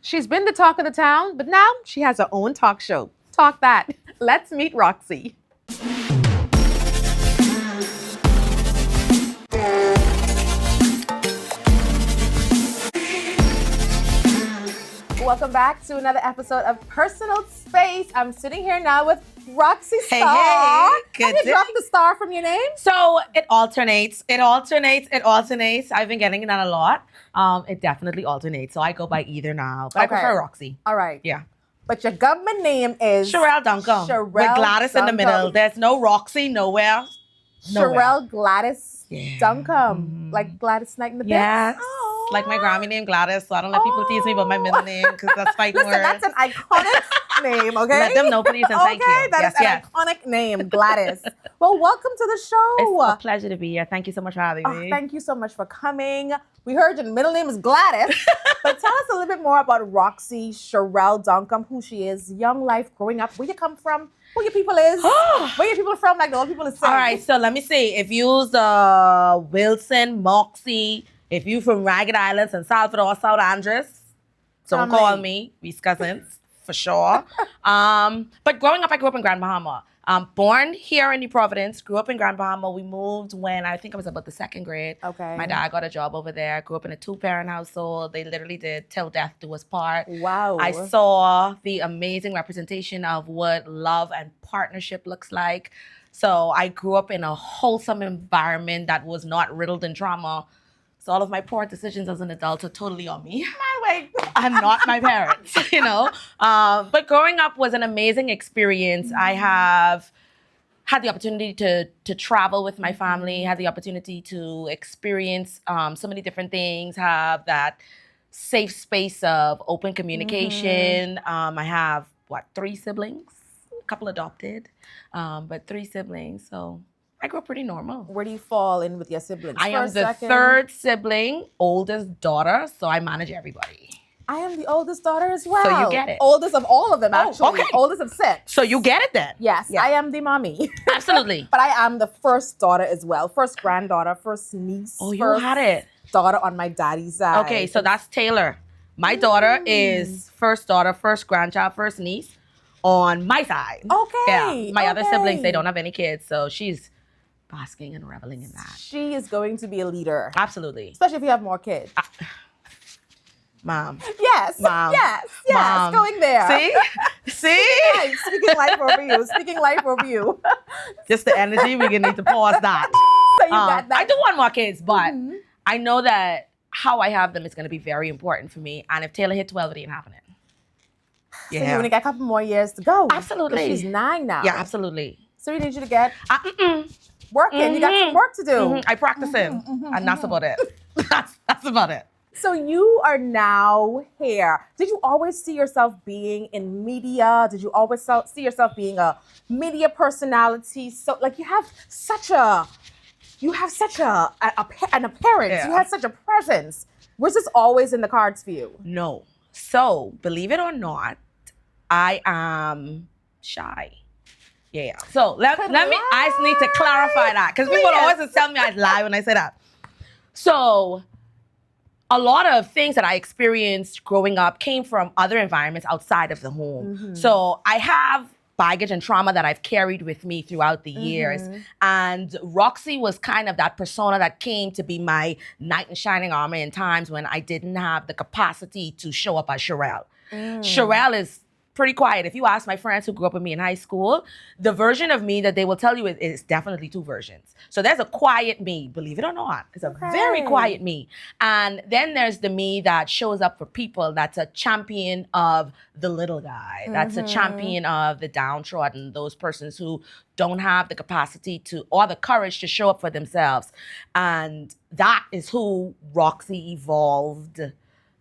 She's been the talk of the town, but now she has her own talk show. Talk that. Let's meet Roxie. Welcome back to another episode of Personal Space. I'm sitting here now with Roxie Starr. Hey, good Have you day. dropped the star from your name? So it alternates. I've been getting that a lot. It definitely alternates. So I go by either now, but Okay. I prefer Roxie. All right. Yeah. But your government name is Sherelle Duncombe. Sherelle with Gladys in the Duncombe. middle. There's no Roxie nowhere. Sherelle Gladys Yeah. Duncombe. Like Gladys Knight in the Yes. Pits? Like my Grammy name Gladys, so I don't let people tease me about my middle name because that's fighting Listen, words. that's an iconic name, okay? Let them know, please, and thank you. Okay, that is an iconic name, Gladys. Well, welcome to the show. It's a pleasure to be here. Thank you so much for having me. Thank you so much for coming. We heard your middle name is Gladys, but tell us a little bit more about Roxie Sherelle Duncombe, who she is, young life, growing up, where you come from, who your people is, where your people from, like the old people is saying. All right, so let me see. If you's Wilson, Moxie, if you from Ragged Island, San Salvador, South Andres, don't call me. We's cousins, for sure. But growing up, I grew up in Grand Bahama. Born here in New Providence, grew up in Grand Bahama. We moved when I think I was about the second grade. Okay. My dad got a job over there. Grew up in a 2-parent household. They literally did till death do us part. Wow. I saw the amazing representation of what love and partnership looks like. So I grew up in a wholesome environment that was not riddled in trauma. So all of my poor decisions as an adult are totally on me. My way. I'm not my parents, you know. But growing up was an amazing experience. I have had the opportunity to travel with my family, had the opportunity to experience so many different things, have that safe space of open communication. I have, 3 siblings? A couple adopted, but 3 siblings. So I grew up pretty normal. Where do you fall in with your siblings? I am First, the second? 3rd sibling, oldest daughter, so I manage everybody. I am the oldest daughter as well. So you get it. Oldest of all of them, actually. okay. Oldest of 6. So you get it then? Yes, Yeah. I am the mommy. Absolutely. But I am the first daughter as well. First granddaughter, first niece. Oh, you first had it. daughter on my daddy's side. Okay, so that's Taylor. My daughter is first daughter, first grandchild, first niece on my side. Okay. Yeah. My other siblings, okay. they don't have any kids, so she's basking and reveling in that. She is going to be a leader. Absolutely. Especially if you have more kids. Mom. Yes. Mom. Yes. Mom. Going there. See? Speaking life over you. Speaking life over you. Just the energy, we're gonna need to pause that. So you got that. I do want more kids, but I know that how I have them is gonna be very important for me. And if Taylor hit 12, it ain't happening. So you only got a couple more years to go. Absolutely. 'Cause she's 9 now. Yeah, absolutely. So we need you to get working. You got some work to do. I practice him, and that's about it. That's about it. So you are now here. Did you always see yourself being in media? Did you always see yourself being a media personality? So like you have such an appearance. Yeah. You have such a presence. Was this always in the cards for you? No. So, believe it or not, I am shy. Yeah. So let me. I just need to clarify that because people always just tell me I lie when I say that. So, a lot of things that I experienced growing up came from other environments outside of the home. So I have baggage and trauma that I've carried with me throughout the years. And Roxie was kind of that persona that came to be my knight in shining armor in times when I didn't have the capacity to show up as Sherelle. Sherelle is pretty quiet. If you ask my friends who grew up with me in high school, the version of me that they will tell you is definitely 2 versions. So there's a quiet me, believe it or not. It's a very quiet me. And then there's the me that shows up for people. That's a champion of the little guy. That's a champion of the downtrodden, those persons who don't have the capacity to or the courage to show up for themselves. And that is who Roxie evolved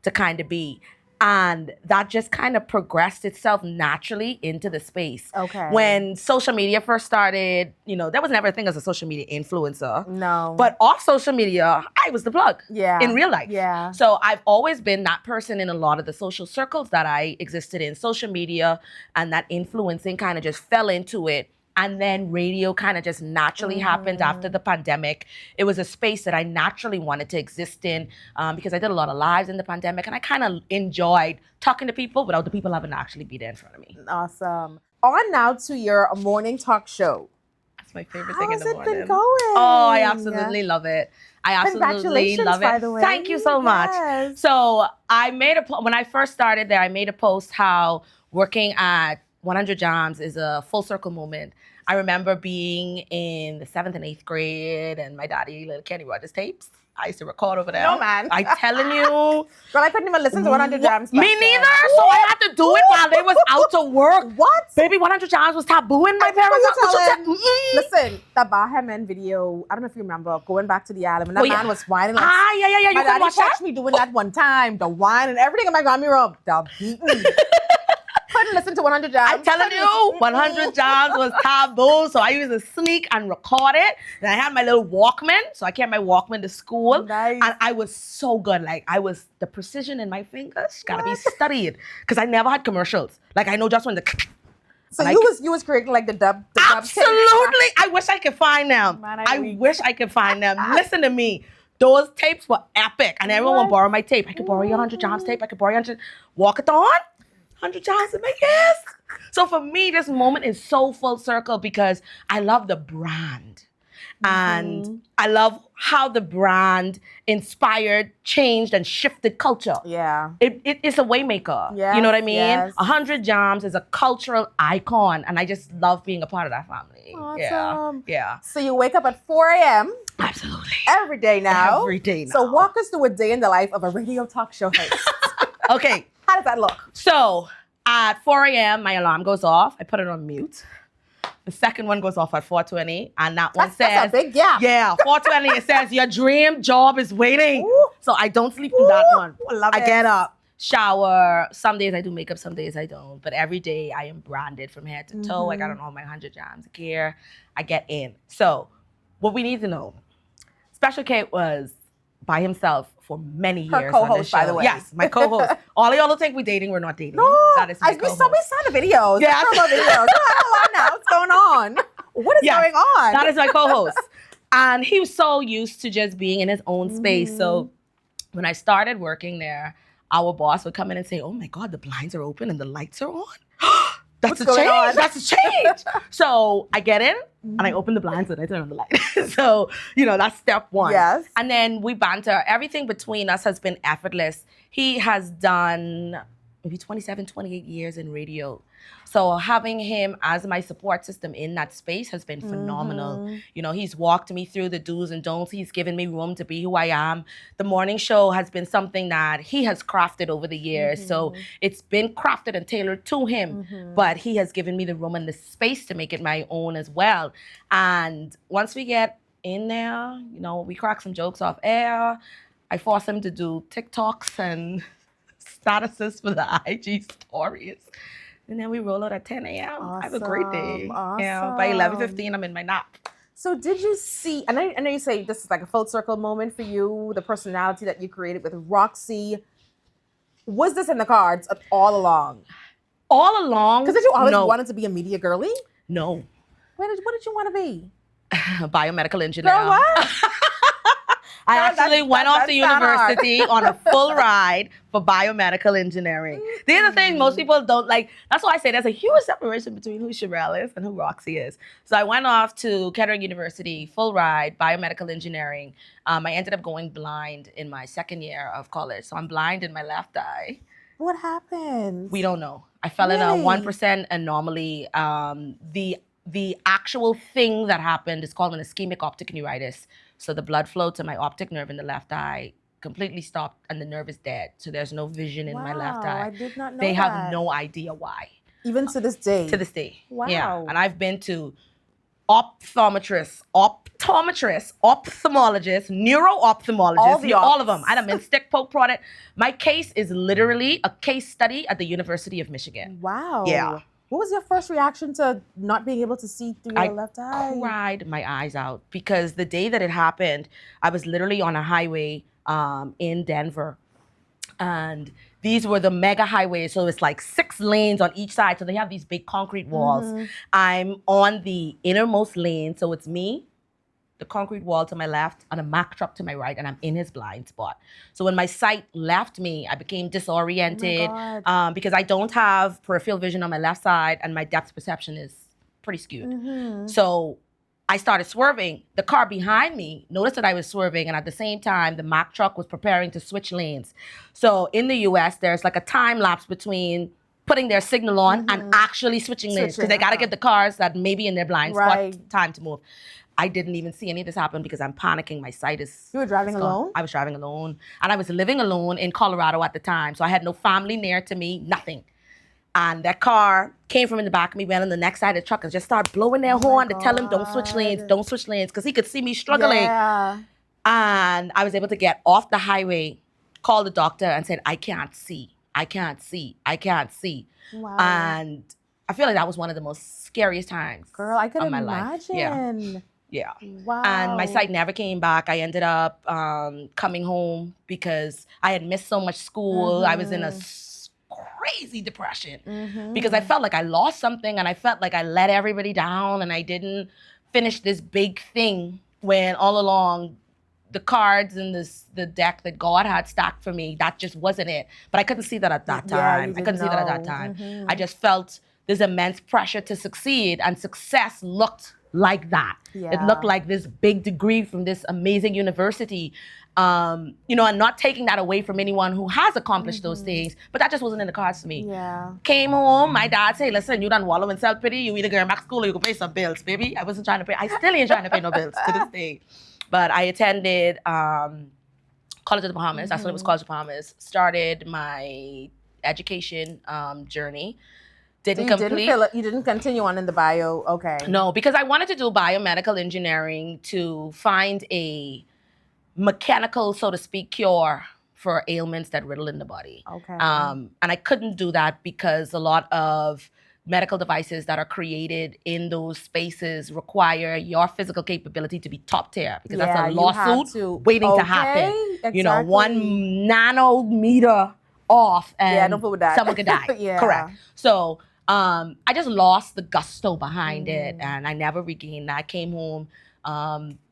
to kind of be. And that just kind of progressed itself naturally into the space. Okay. When social media first started, there was never a thing as a social media influencer. No. But off social media, I was the plug. Yeah. In real life. Yeah. So I've always been that person in a lot of the social circles that I existed in. Social media and that influencing kind of just fell into it And then radio kind of just naturally happened after the pandemic. It was a space that I naturally wanted to exist in because I did a lot of lives in the pandemic, and I kind of enjoyed talking to people without the people having to actually be there in front of me. Awesome. On now to your morning talk show. That's my favorite thing in the morning. How's it been going? Oh, I absolutely love it. I absolutely love it. By the way. Thank you so much. Yes. So I made when I first started there, I made a post how working at 100 Jams is a full circle moment. I remember being in the 7th and 8th grade, and my daddy, little Kenny Rogers tapes. I used to record over there. No, man. I telling you. Girl, I couldn't even listen to 100 Jams. Me neither. So I had to do it while they was out to work. What? Baby, 100 Jams was taboo in my parents' house. Listen, the Bahamian video, I don't know if you remember, going back to the island, when that man was whining. Like, yeah. You my can daddy watch that? catch me doing that one time. The wine and everything in my Grammy room. The beating. Couldn't listen to 100 Jams. I'm telling you, 100 Jams was taboo. So I used to sneak and record it. And I had my little Walkman. So I carried my Walkman to school. Nice. And I was so good. Like, the precision in my fingers gotta be studied. Because I never had commercials. Like, I know just when the... So you was creating like the dub. Absolutely. I wish I could find them. Man, I wish I could find them. Listen to me. Those tapes were epic. And everyone would borrow my tape. I could borrow your 100 Jams tape. I could borrow your 100 Walkathon. 100 Jams in my yes. So for me, this moment is so full circle because I love the brand. And I love how the brand inspired, changed, and shifted culture. Yeah. It's a waymaker. Yes, You know what I mean? yes. 100 Jams is a cultural icon, and I just love being a part of that family. Awesome. Yeah. So you wake up at 4 a.m. Absolutely. every day now. Every day now. So walk us through a day in the life of a radio talk show host. Okay. How does that look? So at 4 a.m., my alarm goes off. I put it on mute. The second one goes off at 4:20, and that one says, that's a big gap. Yeah, 4:20. It says your dream job is waiting. Ooh. So I don't sleep through that one. I love it. get up, shower. Some days I do makeup, some days I don't. But every day I am branded from head to toe. I got on all my 100 Jams gear. I get in. So what we need to know: Special K was by himself for many years. Her co-host, on this show. by the way. Yes, my co-host. All of y'all will think we're dating. We're not dating. No, That is my co-host. we saw the videos. Yes. The promo videos. Come on now. What's going on? What is going on? That is my co-host. And he was so used to just being in his own space. So when I started working there, our boss would come in and say, "Oh my God, the blinds are open and the lights are on." That's What's a going on? change. That's a change. So I get in and I open the blinds and I turn on the light. So, that's step one. Yes. And then we banter. Everything between us has been effortless. He has done maybe 27, 28 years in radio. So having him as my support system in that space has been phenomenal. He's walked me through the do's and don'ts. He's given me room to be who I am. The morning show has been something that he has crafted over the years. So it's been crafted and tailored to him, but he has given me the room and the space to make it my own as well. And once we get in there, we crack some jokes off air. I force him to do TikToks and statuses for the IG stories. And then we roll out at 10 a.m. I have a great day. Awesome. By 11:15, I'm in my nap. So did you see, I know you say this is like a full circle moment for you, the personality that you created with Roxie. Was this in the cards all along? All along? Because did you always wanted to be a media girly? No. What did you want to be? Biomedical engineer. Girl, what? I actually went off to university on a full ride for biomedical engineering. These are the things most people don't like. That's why I say there's a huge separation between who Sherelle is and who Roxie is. So I went off to Kettering University, full ride, biomedical engineering. I ended up going blind in my second year of college. So I'm blind in my left eye. What happened? We don't know. I fell in a 1% anomaly. The actual thing that happened is called an ischemic optic neuritis. So the blood flow to my optic nerve in the left eye completely stopped and the nerve is dead. So there's no vision in my left eye. I did not know They that. have no idea why. Even to this day? To this day. Wow. Yeah. And I've been to optometrists, ophthalmologists, neuro-ophthalmologists, all of them. I done been stick poke product. My case is literally a case study at the University of Michigan. Wow. Yeah. What was your first reaction to not being able to see through your left eye? I cried my eyes out because the day that it happened, I was literally on a highway in Denver. And these were the mega highways. So it's like 6 lanes on each side. So they have these big concrete walls. Mm-hmm. I'm on the innermost lane. So it's me, the concrete wall to my left, and a Mack truck to my right, and I'm in his blind spot. So when my sight left me, I became disoriented because I don't have peripheral vision on my left side, and my depth perception is pretty skewed. Mm-hmm. So I started swerving. The car behind me noticed that I was swerving, and at the same time, the Mack truck was preparing to switch lanes. So in the US, there's like a time lapse between putting their signal on and actually switching lanes, because they got to get the cars that may be in their blind spot time to move. I didn't even see any of this happen because I'm panicking. My sight is... You were driving alone? I was driving alone. And I was living alone in Colorado at the time. So I had no family near to me, nothing. And that car came from in the back of me, went on the next side of the truck and just started blowing their horn to tell him, don't switch lanes, because he could see me struggling. Yeah. And I was able to get off the highway, call the doctor and said, I can't see. Wow. And I feel like that was one of the most scariest times. Girl, I could of my imagine. life. Yeah. Wow. And my sight never came back. I ended up coming home because I had missed so much school. I was in a crazy depression because I felt like I lost something, and I felt like I let everybody down, and I didn't finish this big thing when all along the cards and the deck that God had stacked for me, that just wasn't it. But I couldn't see that at that time. I couldn't see that at that time. I just felt this immense pressure to succeed, and success looked like that. Yeah. It looked like this big degree from this amazing university. And not taking that away from anyone who has accomplished those things, but that just wasn't in the cards for me. Yeah. Came home, my dad said, listen, you done wallow in self-pity, you either go back to school or you can pay some bills, baby. I wasn't trying to pay, I still ain't trying to pay no bills to this day. But I attended College of the Bahamas, that's when it was College of the Bahamas, started my education journey. You didn't continue on in the bio, okay. No, because I wanted to do biomedical engineering to find a mechanical, so to speak, cure for ailments that riddle in the body. Okay. And I couldn't do that because a lot of medical devices that are created in those spaces require your physical capability to be top tier, because that's a lawsuit waiting to happen. Exactly. 1 nanometer off and don't fool with that. someone could die. Correct. So I just lost the gusto behind it, and I never regained that. I came home,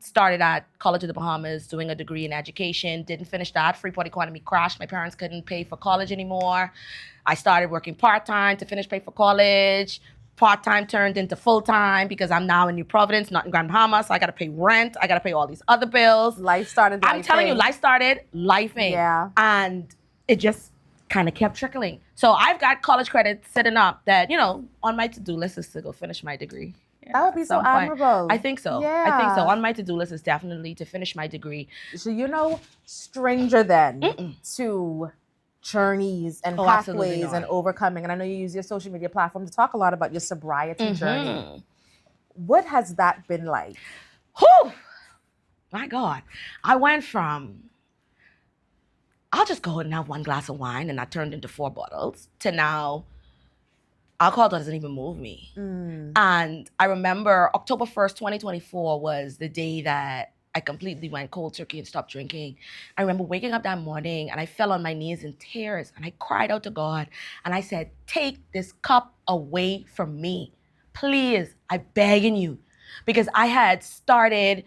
started at College of the Bahamas doing a degree in education, didn't finish that. Freeport economy crashed. My parents couldn't pay for college anymore. I started working part-time to finish pay for college. Part-time turned into full-time because I'm now in New Providence, not in Grand Bahama, so I got to pay rent. I got to pay all these other bills. Life started I'm telling you, life started lifing. Yeah. And it just kind of kept trickling. So I've got college credits sitting up that, on my to-do list is to go finish my degree. Yeah, that would be so admirable. I think so. Yeah. I think so. On my to-do list is definitely to finish my degree. So stranger then to journeys and pathways and overcoming. And I know you use your social media platform to talk a lot about your sobriety journey. What has that been like? Whew! My God. I went from, I'll just go and have 1 glass of wine, and that turned into 4 bottles, to now alcohol doesn't even move me. And I remember October 1st, 2024 was the day that I completely went cold turkey and stopped drinking. I remember waking up that morning and I fell on my knees in tears and I cried out to God and I said, take this cup away from me. Please, I'm begging you. Because I had started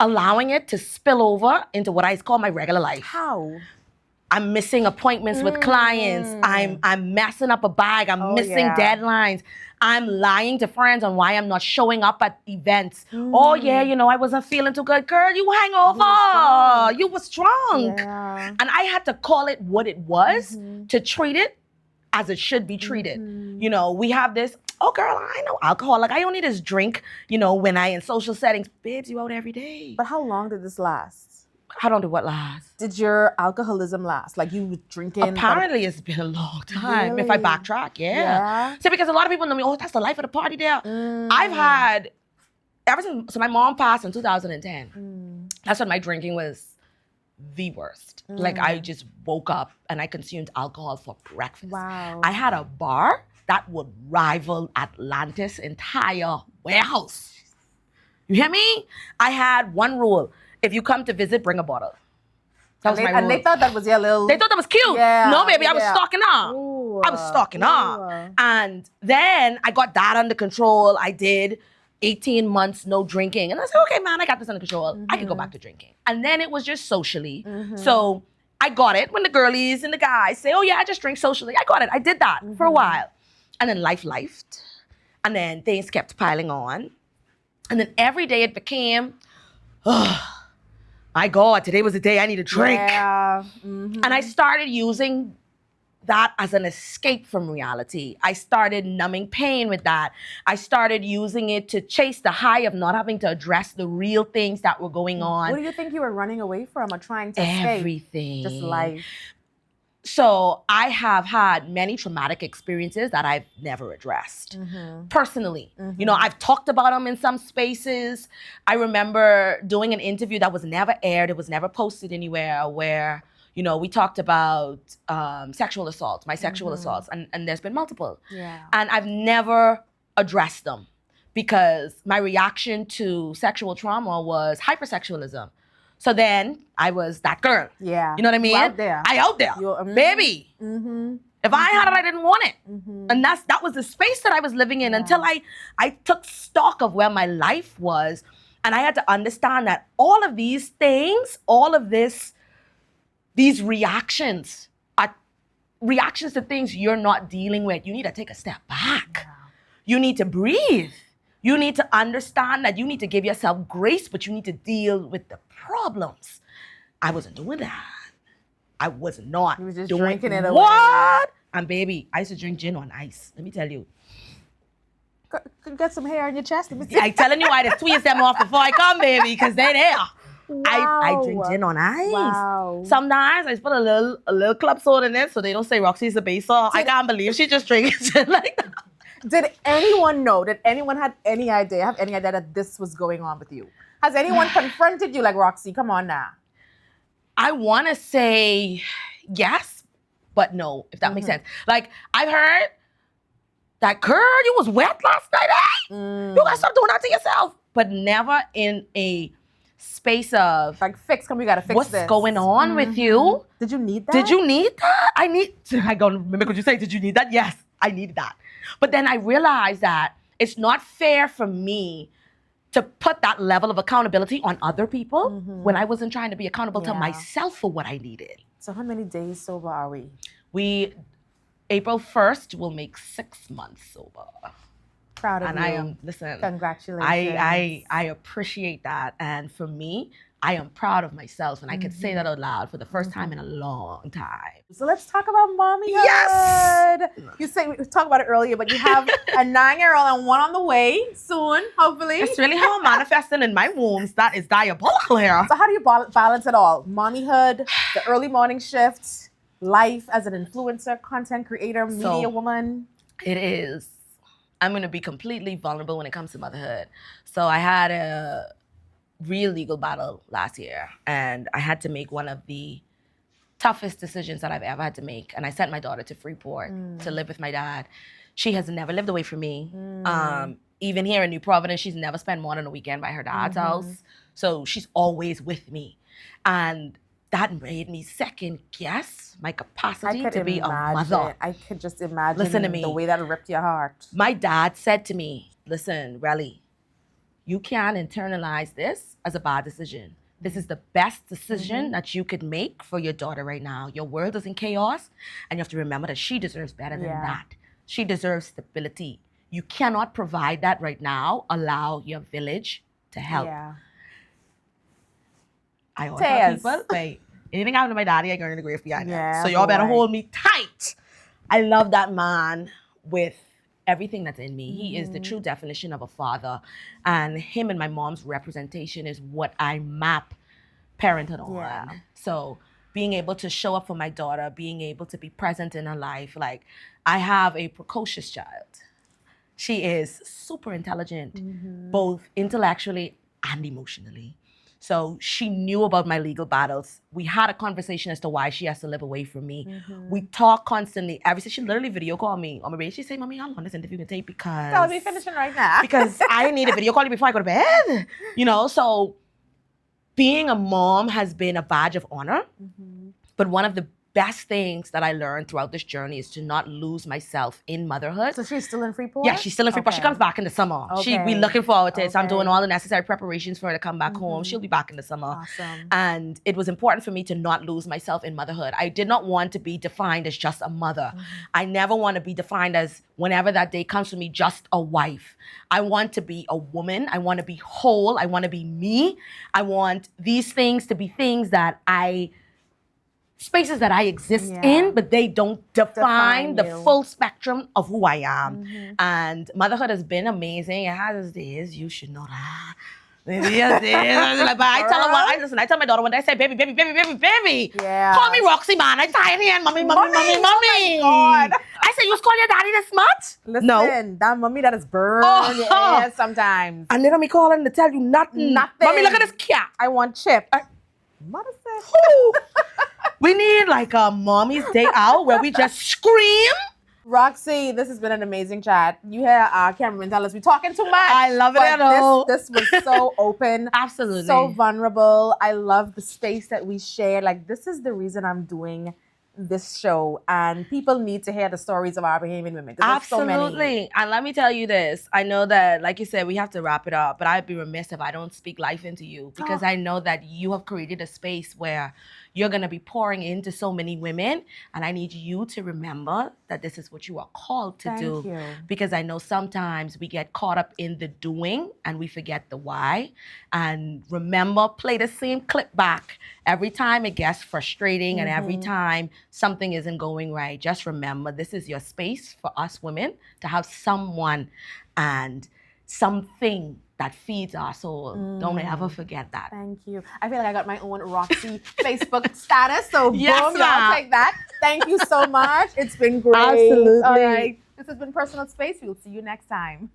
allowing it to spill over into what I call my regular life. How? I'm missing appointments with clients. I'm messing up a bag. I'm missing deadlines. I'm lying to friends on why I'm not showing up at events. Oh yeah, I wasn't feeling too good. Girl, you hangover. You was drunk. Yeah. And I had to call it what it was to treat it as it should be treated. We have this, oh girl, I know alcohol. Like I only just drink, when I in social settings. Babes, you out every day. But how long did this last? How long did what last? Did your alcoholism last? Like you were drinking? Apparently it's been a long time. Really? If I backtrack, yeah. See, because a lot of people know me, oh, that's the life of the party there. I've had, so my mom passed in 2010. That's when my drinking was the worst. Like I just woke up and I consumed alcohol for breakfast. Wow. I had a bar that would rival Atlantis' entire warehouse. You hear me? I had one rule. If you come to visit, bring a bottle. That was my And they rule. thought that was your little... They thought that was cute. Yeah, No, baby, I was yeah. stalking her. Ooh, I was stalking her. And then I got that under control. I did 18 months no drinking. And I said, okay, man, I got this under control. I could go back to drinking. And then it was just socially. So I got it when the girlies and the guys say, oh yeah, I just drink socially. I got it. I did that for a while. And then life lifed. And then things kept piling on. And then every day it became, oh, my God, today was the day I need a drink. Yeah. And I started using that as an escape from reality. I started numbing pain with that. I started using it to chase the high of not having to address the real things that were going on. What do you think you were running away from or trying to escape? Everything. Just life. So I have had many traumatic experiences that I've never addressed personally. You know, I've talked about them in some spaces. I remember doing an interview that was never aired. It was never posted anywhere where, you know, we talked about sexual assaults, my sexual assaults, and there's been multiple. Yeah. And I've never addressed them because my reaction to sexual trauma was hypersexualism. So then I was that girl. Yeah. You know what I mean? You out there. I out there. Baby. If I had it, I didn't want it. And that was the space that I was living in until I took stock of where my life was. And I had to understand that all of these things, all of these reactions are reactions to things you're not dealing with. You need to take a step back. Yeah. You need to breathe. You need to understand that you need to give yourself grace, but you need to deal with the problems. I wasn't doing that. I was not You was just doing drinking it away. What? And baby, I used to drink gin on ice. Let me tell you. Could get some hair on your chest. Let me see. I'm telling you, I just tweeze them off before I come, baby, because they're there. I drink gin on ice. Wow. Sometimes I just put a little club soda in it so they don't say Roxie's a baser. I can't believe she just drinks gin like that. Did anyone know? Did anyone have any idea that this was going on with you? Has anyone confronted you like, Roxie, come on now? I want to say yes, but no, if that makes sense. Like, I've heard that, girl, you was wet last night, eh? You gotta stop doing that to yourself. But never in a space of, Like, we gotta fix what's this. going on with you? Did you need that? Did you need that? I don't remember what you say. Did you need that? Yes, I needed that. But then I realized that it's not fair for me to put that level of accountability on other people when I wasn't trying to be accountable to myself for what I needed. So how many days sober are we? April 1st will make 6 months sober. Proud of And you. I am, listen, Congratulations. I appreciate that. And for me, I am proud of myself. And I can say that out loud for the first time in a long time. So let's talk about mommyhood. Yes! You say we talked about it earlier, but you have a 9-year-old and one on the way soon, hopefully. It's really how I'm manifesting in my wombs. That is diabolical here. So how do you balance it all? Mommyhood, the early morning shift, life as an influencer, content creator, media woman. It is. I'm going to be completely vulnerable when it comes to motherhood. So I had a real legal battle last year, and I had to make one of the toughest decisions that I've ever had to make. And I sent my daughter to Freeport to live with my dad. She has never lived away from me. Even here in New Providence, she's never spent more than a weekend by her dad's house. So she's always with me. And that made me second guess my capacity to be a mother. I could just imagine Listen to me. the way that ripped your heart. My dad said to me, listen, Relly, you can't internalize this as a bad decision. This is the best decision that you could make for your daughter right now. Your world is in chaos, and you have to remember that she deserves better than that. She deserves stability. You cannot provide that right now. Allow your village to help. Yeah. I always tell people, wait, anything happened to my daddy, I go in the grave behind him. So y'all better hold me tight. I love that man with everything that's in me. He is the true definition of a father. And him and my mom's representation is what I map parenthood on. So being able to show up for my daughter, being able to be present in her life. Like, I have a precocious child. She is super intelligent, both intellectually and emotionally. So she knew about my legal battles. We had a conversation as to why she has to live away from me. We talk constantly. She literally video called me on my bed. She said, Mommy, I'm on this interview to tape because... I'll be finishing right now. because I need a video call you before I go to bed. You know, so being a mom has been a badge of honor. Mhm. But one of the best things that I learned throughout this journey is to not lose myself in motherhood. So she's still in Freeport? Yeah, she's still in Freeport. She Okay. comes back in the summer. We Okay. looking forward to it. So I'm doing Okay. all the necessary preparations for her to come back home. Mhm. She'll be back in the summer. Awesome. And it was important for me to not lose myself in motherhood. I did not want to be defined as just a mother. I never want to be defined as, whenever that day comes for me, just a wife. I want to be a woman. I want to be whole. I want to be me. I want these things to be things that spaces that I exist Yeah. in, but they don't define the you. full spectrum of who I am. And motherhood has been amazing. It has its days. You should know that. Yes, like, but I tell her what I tell my daughter when they say baby, baby, baby, baby, baby. Yeah. Call me Roxie, man. I'm tired here. Mommy, mommy, mommy, mommy. Oh my God. I said, you call your daddy this much? Listen, No. that mommy that is burned your Oh. ass sometimes. And then me calling to tell you nothing. Nothing. Mommy, look at this cat. I want chip. Mother said. Ooh. We need like a mommy's day out where we just scream. Roxie, this has been an amazing chat. You hear our cameraman tell us we're talking too much. I love it but at all. This was so open. Absolutely. So vulnerable. I love the space that we share. Like, this is the reason I'm doing this show. And people need to hear the stories of our Bahamian women. There's so many. Absolutely. And let me tell you this. I know that, like you said, we have to wrap it up, but I'd be remiss if I don't speak life into you, because I know that you have created a space where you're going to be pouring into so many women. And I need you to remember that this is what you are called to do. Thank you. Because I know sometimes we get caught up in the doing and we forget the why. And remember, play the same clip back every time it gets frustrating and every time something isn't going right. Just remember, this is your space for us women to have someone and something that feeds our soul. Don't ever forget that. Thank you. I feel like I got my own Roxie Facebook status. So Yes, boom, y'all ma'am. take that. Thank you so much. It's been great. Absolutely. All right. This has been Personal Space. We'll see you next time.